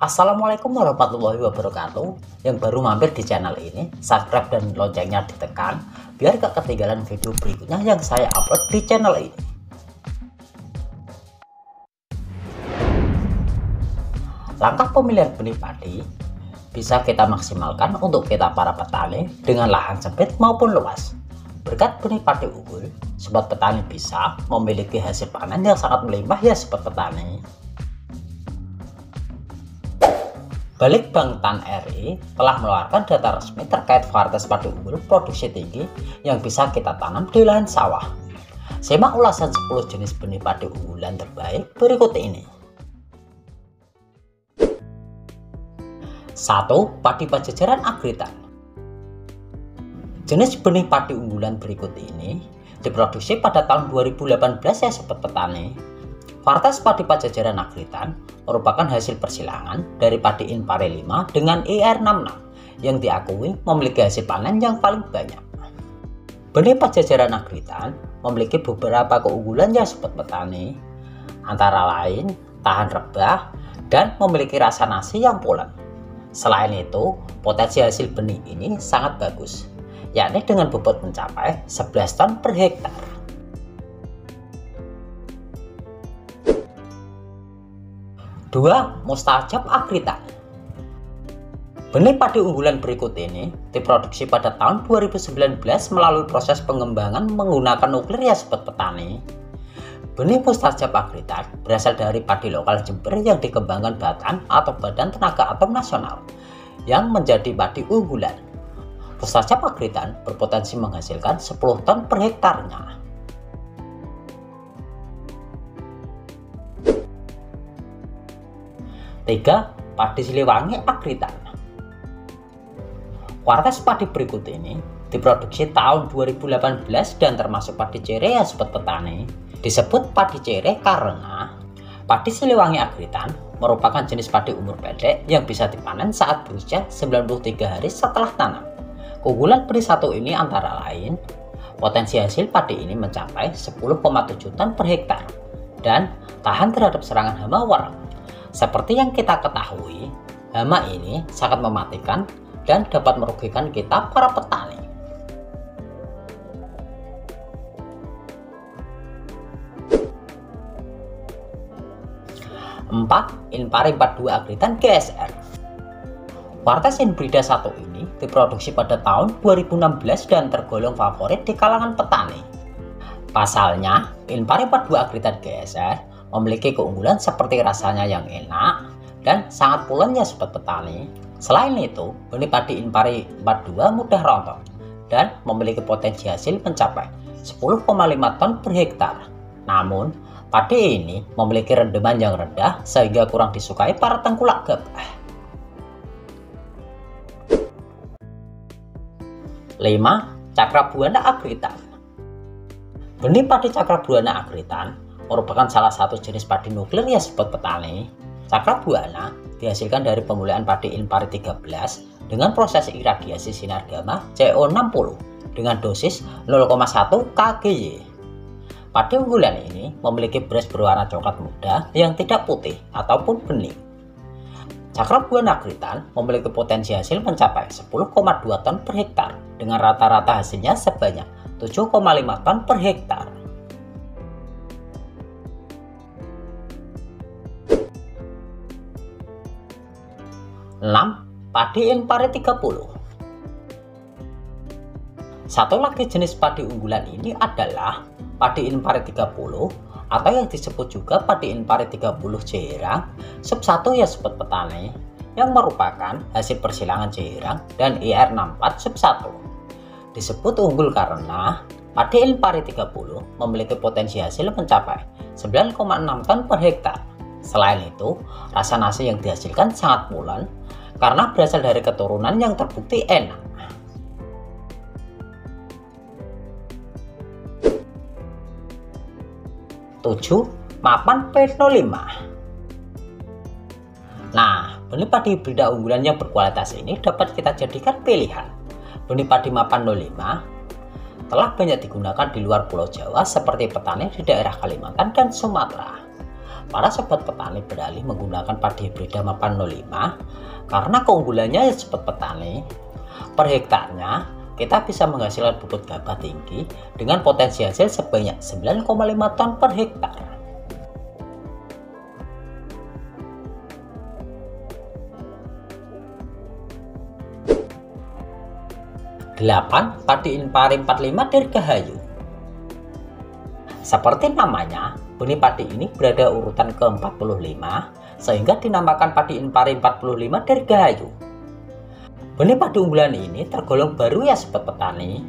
Assalamualaikum warahmatullahi wabarakatuh. Yang baru mampir di channel ini, subscribe dan loncengnya ditekan biar gak ketinggalan video berikutnya yang saya upload di channel ini. Langkah pemilihan benih padi bisa kita maksimalkan untuk kita para petani dengan lahan sempit maupun luas. Berkat benih padi unggul, sobat petani bisa memiliki hasil panen yang sangat melimpah ya sobat petani. Balitbang RI telah mengeluarkan data resmi terkait varietas padi unggul produksi tinggi yang bisa kita tanam di lahan sawah. Simak ulasan 10 jenis benih padi unggulan terbaik berikut ini. 1. Padi Pajajaran Agritan. Jenis benih padi unggulan berikut ini diproduksi pada tahun 2018 ya sobat petani. Varietas padi Pajajaran Agritan merupakan hasil persilangan dari padi Inpare 5 dengan IR66 yang diakui memiliki hasil panen yang paling banyak. Benih Pajajaran Agritan memiliki beberapa keunggulan ya sobat petani, antara lain tahan rebah dan memiliki rasa nasi yang pulen. Selain itu, potensi hasil benih ini sangat bagus, yakni dengan bobot mencapai 11 ton per hektar. 2. Mustajab Agritan. Benih padi unggulan berikut ini diproduksi pada tahun 2019 melalui proses pengembangan menggunakan nuklir ya sobat petani. Benih Mustajab Agritan berasal dari padi lokal Jember yang dikembangkan Batan atau Badan Tenaga Atom Nasional yang menjadi padi unggulan. Mustajab Agritan berpotensi menghasilkan 10 ton per hektarnya. 3. Padi Siliwangi Agritan. Varietas padi berikut ini diproduksi tahun 2018 dan termasuk padi cere ya sobat petani. Disebut padi cere karena padi Siliwangi Agritan merupakan jenis padi umur pendek yang bisa dipanen saat berusia 93 hari setelah tanam. Keunggulan benih satu ini antara lain, potensi hasil padi ini mencapai 10,7 ton per hektar dan tahan terhadap serangan hama warna. Seperti yang kita ketahui, hama ini sangat mematikan dan dapat merugikan kita para petani. 4. Inpare 42 Agritan GSR. Varietas Inbrida 1 ini diproduksi pada tahun 2016 dan tergolong favorit di kalangan petani. Pasalnya, Inpare 42 Agritan GSR memiliki keunggulan seperti rasanya yang enak dan sangat pulen ya sobat petani. Selain itu, benih padi Inpare 42 mudah rontok dan memiliki potensi hasil mencapai 10,5 ton per hektar. Namun, padi ini memiliki rendeman yang rendah sehingga kurang disukai para tengkulak gabah. 5. Cakrabuana Agritan. Benih padi Cakrabuana Agritan merupakan salah satu jenis padi nuklir ya sobat petani. Cakrabuana dihasilkan dari pemulihan padi Inpare 13 dengan proses iradiasi sinar gamma CO60 dengan dosis 0,1 kGy. Padi unggulan ini memiliki beras berwarna coklat muda yang tidak putih ataupun bening. Cakrabuana Agritan memiliki potensi hasil mencapai 10,2 ton per hektar dengan rata-rata hasilnya sebanyak 7,5 ton per hektar. 6. Padi Inpare 30. Satu lagi jenis padi unggulan ini adalah padi Inpare 30 atau yang disebut juga padi Inpare 30 Jherang sub 1 ya sobat petani, yang merupakan hasil persilangan Jherang dan IR64 sub 1. Disebut unggul karena padi Inpare 30 memiliki potensi hasil mencapai 9,6 ton per hektar. Selain itu, rasa nasi yang dihasilkan sangat pulen karena berasal dari keturunan yang terbukti enak. 7. Mapan P05. Nah, benih padi hibrida unggulan yang berkualitas ini dapat kita jadikan pilihan. Benih padi Mapan 05 telah banyak digunakan di luar Pulau Jawa seperti petani di daerah Kalimantan dan Sumatera. para sobat petani beralih menggunakan padi hibrida Mapan 05 karena keunggulannya ya sobat petani, per hektarnya kita bisa menghasilkan bobot gabah tinggi dengan potensi hasil sebanyak 9,5 ton per hektar. 8. Padi Inpari 45 Dirgahayu. Seperti namanya, benih padi ini berada urutan ke-45 sehingga dinamakan padi Inpari 45 Dirgahayu. Benih padi unggulan ini tergolong baru ya sobat petani,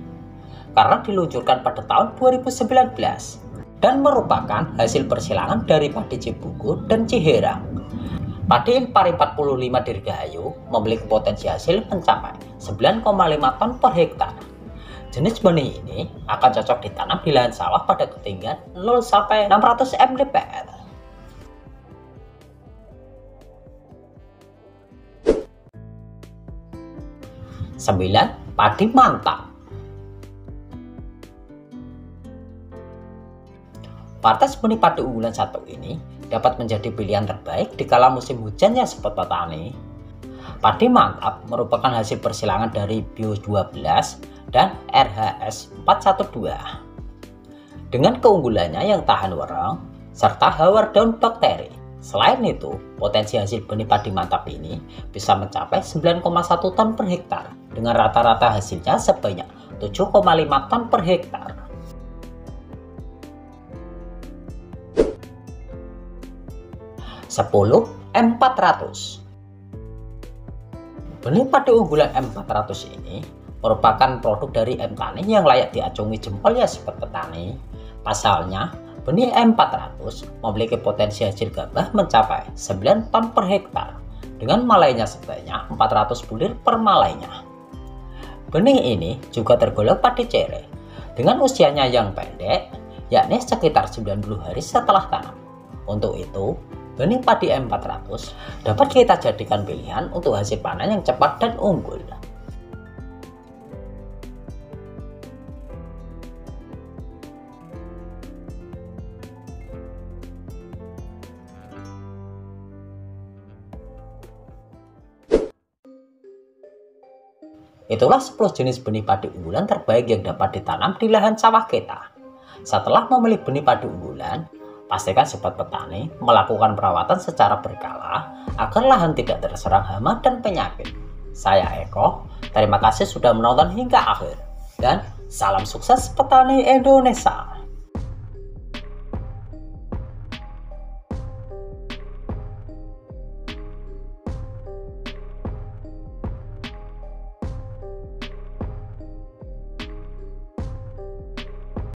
karena diluncurkan pada tahun 2019 dan merupakan hasil persilangan dari padi Cibuku dan Ciherang. Padi Inpari 45 Dirgahayu memiliki potensi hasil mencapai 9,5 ton per hektar. Jenis benih ini akan cocok ditanam di lahan sawah pada ketinggian 0 sampai 600 mdpl. 9. Padi Mantap. Varietas benih padi unggulan 1 ini dapat menjadi pilihan terbaik di kala musim hujan ya sobat petani. Padi Mantap merupakan hasil persilangan dari Bio 12 dan RHS 412 dengan keunggulannya yang tahan wereng serta hawar daun bakteri. Selain itu, potensi hasil benih padi Mantap ini bisa mencapai 9,1 ton per hektar dengan rata-rata hasilnya sebanyak 7,5 ton per hektar. 10. M400. Benih padi unggulan M400 ini merupakan produk dari M-Tani yang layak diacungi jempol ya sobat petani. Pasalnya, benih M400 memiliki potensi hasil gabah mencapai 9 ton per hektar dengan malainya sebanyak 400 bulir per malainya. Benih ini juga tergolong padi cere dengan usianya yang pendek, yakni sekitar 90 hari setelah tanam. Untuk itu, benih padi M400 dapat kita jadikan pilihan untuk hasil panen yang cepat dan unggul. Itulah 10 jenis benih padi unggulan terbaik yang dapat ditanam di lahan sawah kita. Setelah memilih benih padi unggulan, pastikan sobat petani melakukan perawatan secara berkala agar lahan tidak terserang hama dan penyakit. Saya Eko, terima kasih sudah menonton hingga akhir dan salam sukses petani Indonesia.